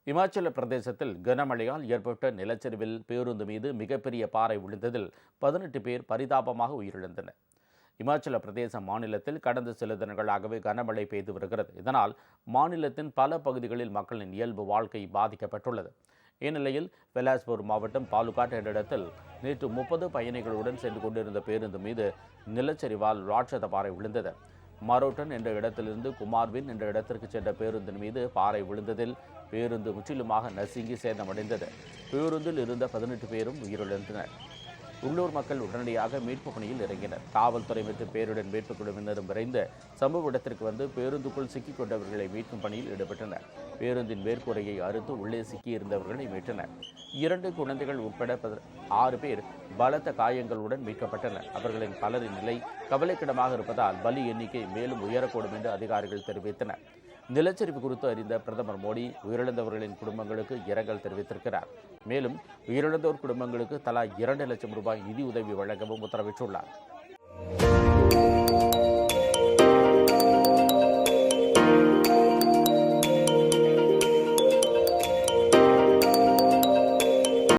இமாச்சல பிரதேசத்தில் கனமழையால் ஏற்பட்ட நிலச்சரிவில் பேருந்து மீது மிகப்பெரிய பாறை விழுந்ததில் 18 பேர் பரிதாபமாக உயிரிழந்தனர். இமாச்சல பிரதேச மாநிலத்தில் கடந்த சில தினங்களாகவே கனமழை பெய்து வருகிறது. இதனால் மாநிலத்தின் பல பகுதிகளில் மக்களின் இயல்பு வாழ்க்கை பாதிக்கப்பட்டுள்ளது. இந்நிலையில் பெலாஸ்பூர் மாவட்டம் பாலுகாட் என்ற இடத்தில் நேற்று 30 பயணிகளுடன் சென்று கொண்டிருந்த பேருந்து மீது நிலச்சரிவால் ராட்சத பாறை விழுந்தது. மரோட்டன் என்ற இடத்திலிருந்து குமார்வின் என்ற இடத்திற்கு சென்ற பேருந்தின் மீது பாறை விழுந்ததில் பேருந்து முற்றிலுமாக நசுங்கி சேதமடைந்தது. பேருந்தில் இருந்த 18 பேரும் உயிரிழந்தனர். உள்ளூர் மக்கள் உடனடியாக மீட்புப் பணியில் இறங்கினர். காவல்துறை மற்றும் பேரிடர் மீட்புக் குழுவினரும் விரைந்து சம்பவ இடத்திற்கு வந்து பேருந்துக்குள் சிக்கிக் கொண்டவர்களை மீட்கும் பணியில் ஈடுபட்டனர். பேருந்தின் மேற்கூரையை அறுத்து உள்ளே சிக்கியிருந்தவர்களை மீட்டனர். 2 குழந்தைகள் உட்பட 6 பேர் பலத்த காயங்களுடன் மீட்கப்பட்டனர். அவர்களின் பலரின் நிலை கவலைக்கிடமாக இருப்பதால் பலி எண்ணிக்கை மேலும் உயரக்கூடும் என்று அதிகாரிகள் தெரிவித்தனர். நிலச்சரிவு குறித்து அறிந்த பிரதமர் மோடி உயிரிழந்தவர்களின் குடும்பங்களுக்கு இரங்கல் தெரிவித்திருக்கிறார். மேலும் உயிரிழந்தோர் குடும்பங்களுக்கு தலா 2 லட்சம் ரூபாய் நிதி உதவி வழங்கவும் உத்தரவிட்டுள்ளார்.